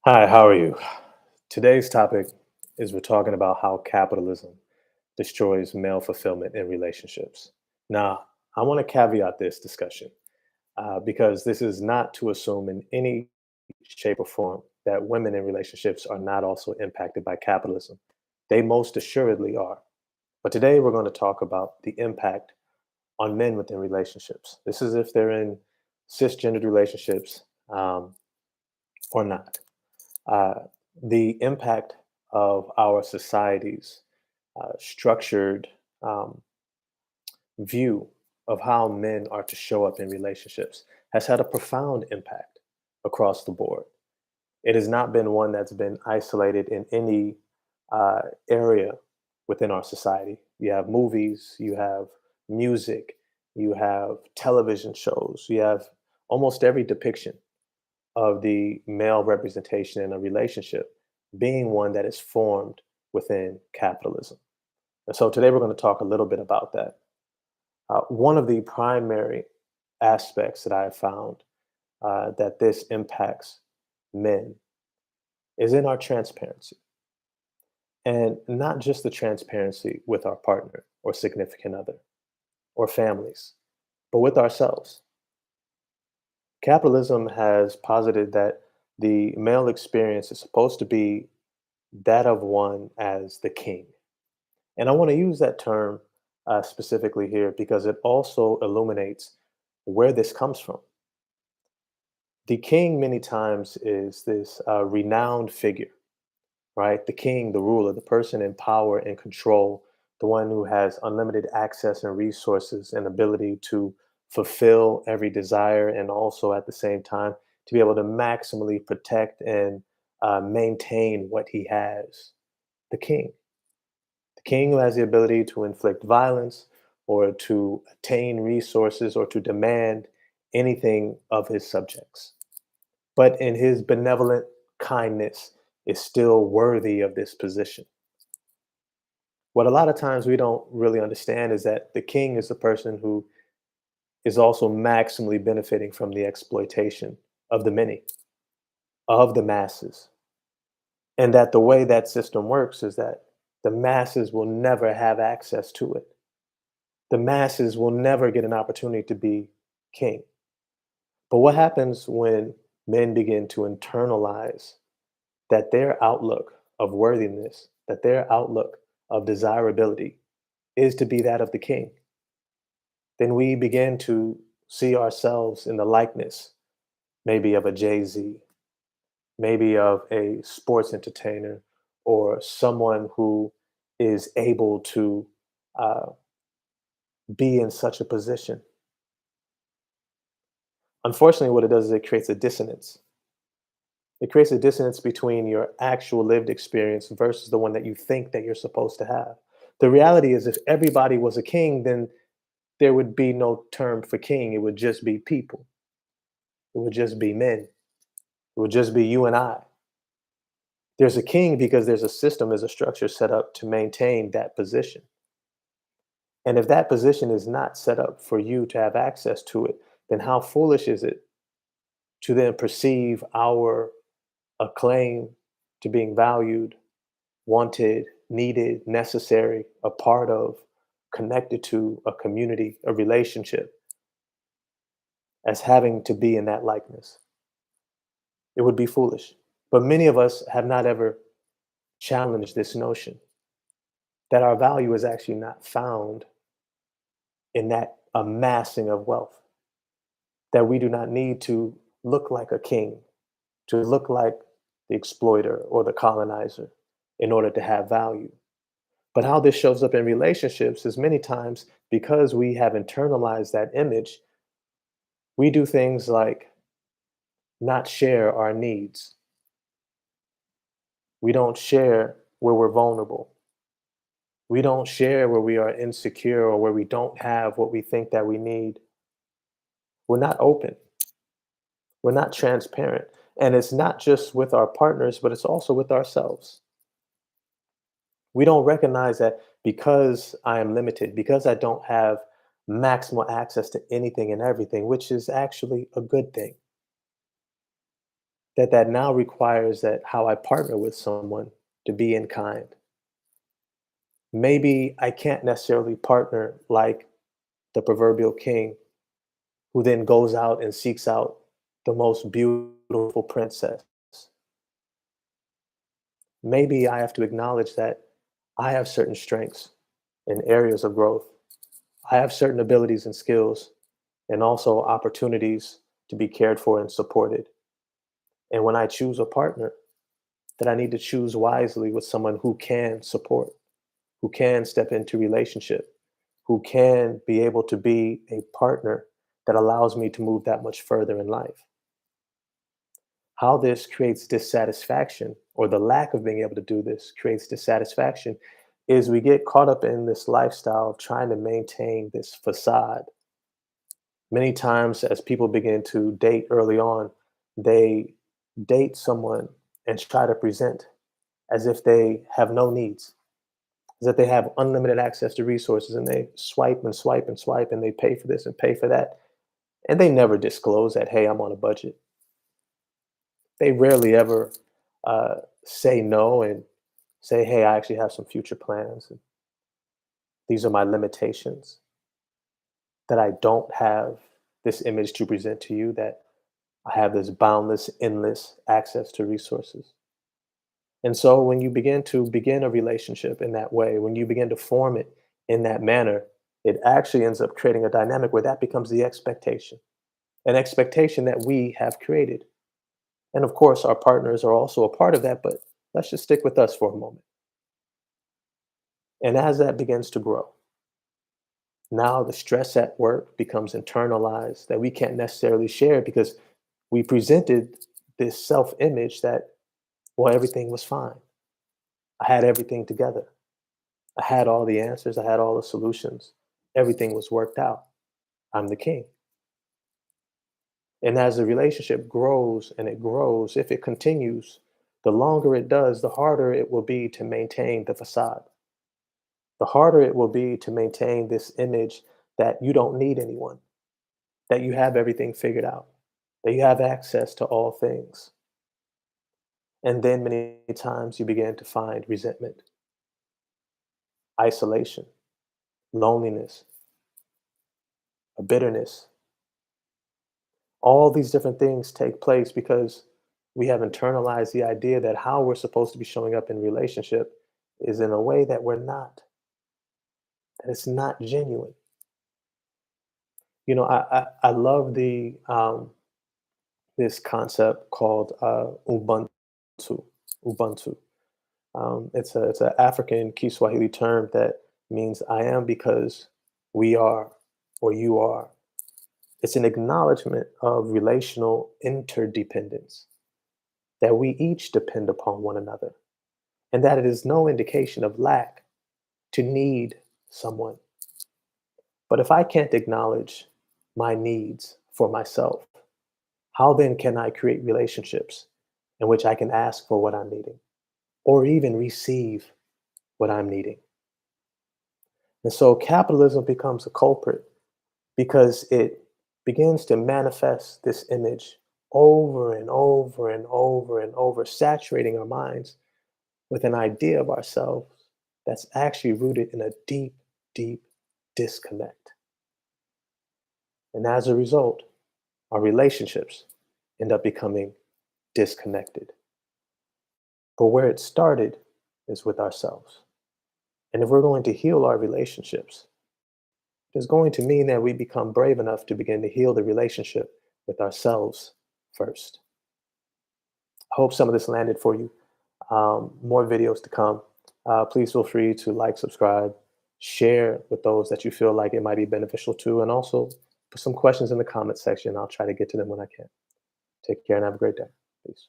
Hi, how are you? Today's topic is we're talking about how capitalism destroys male fulfillment in relationships. Now, I want to caveat this discussion because this is not to assume in any shape or form that women in relationships are not also impacted by capitalism. They most assuredly are. But today we're going to talk about the impact on men within relationships. This is if they're in cisgendered relationships or not. uh, the impact of our society's structured um, view of how men are to show up in relationships has had a profound impact across the board. It has not been one that's been isolated in any area within our society. You have movies, you have music, you have television shows, you have almost every depiction of the male representation in a relationship being one that is formed within capitalism. And so today we're going to talk a little bit about that. One of the primary aspects that I have found that this impacts men is in our transparency. And not just the transparency with our partner or significant other or families, but with ourselves. Capitalism has posited that the male experience is supposed to be that of one as the king. And I want to use that term specifically here because it also illuminates where this comes from. The king, many times, is this renowned figure, right? The king, the ruler, the person in power and control, the one who has unlimited access and resources and ability to fulfill every desire, and also at the same time to be able to maximally protect and maintain what he has. The king. The king who has the ability to inflict violence or to attain resources or to demand anything of his subjects. But in his benevolent kindness is still worthy of this position. What a lot of times we don't really understand is that the king is the person who is also maximally benefiting from the exploitation of the many, of the masses. And that the way that system works is that the masses will never have access to it. The masses will never get an opportunity to be king. But what happens when men begin to internalize that their outlook of worthiness, that their outlook of desirability is to be that of the king? Then we begin to see ourselves in the likeness, maybe of a Jay-Z, maybe of a sports entertainer, or someone who is able to uh, be in such a position. Unfortunately, what it does is it creates a dissonance. It creates a dissonance between your actual lived experience versus the one that you think that you're supposed to have. The reality is, if everybody was a king, then there would be no term for king. It would just be people. It would just be men. It would just be you and I. There's a king because there's a system, there's a structure set up to maintain that position. And if that position is not set up for you to have access to it, then how foolish is it to then perceive our acclaim to being valued, wanted, needed, necessary, a part of, connected to a community, a relationship, as having to be in that likeness? It would be foolish. But many of us have not ever challenged this notion that our value is actually not found in that amassing of wealth, that we do not need to look like a king, to look like the exploiter or the colonizer in order to have value. But how this shows up in relationships is many times because we have internalized that image, we do things like not share our needs. We don't share where we're vulnerable. We don't share where we are insecure or where we don't have what we think that we need. We're not open. We're not transparent. And it's not just with our partners, but it's also with ourselves. We don't recognize that because I am limited, because I don't have maximal access to anything and everything, which is actually a good thing. that now requires that how I partner with someone to be in kind. Maybe I can't necessarily partner like the proverbial king who then goes out and seeks out the most beautiful princess. Maybe I have to acknowledge that I have certain strengths and areas of growth. I have certain abilities and skills and also opportunities to be cared for and supported. And when I choose a partner, that I need to choose wisely with someone who can support, who can step into relationship, who can be able to be a partner that allows me to move that much further in life. How this creates dissatisfaction, or the lack of being able to do this creates dissatisfaction, is we get caught up in this lifestyle of trying to maintain this facade. Many times, as people begin to date early on, they date someone and try to present as if they have no needs, as if they have unlimited access to resources, and they swipe and swipe and swipe and they pay for this and pay for that. And they never disclose that, hey, I'm on a budget. They rarely ever say no and say, hey, I actually have some future plans. And these are my limitations, that I don't have this image to present to you, that I have this boundless, endless access to resources. And so when you begin a relationship in that way, when you begin to form it in that manner, it actually ends up creating a dynamic where that becomes the expectation, an expectation that we have created. And of course, our partners are also a part of that, but let's just stick with us for a moment. And as that begins to grow, now the stress at work becomes internalized that we can't necessarily share because we presented this self image that, well, everything was fine. I had everything together. I had all the answers. I had all the solutions. Everything was worked out. I'm the king. And as the relationship grows and it grows, if it continues, the longer it does, the harder it will be to maintain the facade. The harder it will be to maintain this image that you don't need anyone, that you have everything figured out, that you have access to all things. And then many times you begin to find resentment, isolation, loneliness, a bitterness. All these different things take place because we have internalized the idea that how we're supposed to be showing up in relationship is in a way that we're not, that it's not genuine. I love the this concept called Ubuntu. Ubuntu. It's an African Kiswahili term that means I am because we are, or you are. It's an acknowledgement of relational interdependence, that we each depend upon one another, and that it is no indication of lack to need someone. But if I can't acknowledge my needs for myself, how then can I create relationships in which I can ask for what I'm needing or even receive what I'm needing? And so capitalism becomes a culprit because it begins to manifest this image over and over and over and over, saturating our minds with an idea of ourselves that's actually rooted in a deep, deep disconnect. And as a result, our relationships end up becoming disconnected. But where it started is with ourselves. And if we're going to heal our relationships, it's going to mean that we become brave enough to begin to heal the relationship with ourselves first. I hope some of this landed for you. More videos to come. Please feel free to like, subscribe, share with those that you feel like it might be beneficial to, and also put some questions in the comment section. I'll try to get to them when I can. Take care and have a great day. Peace.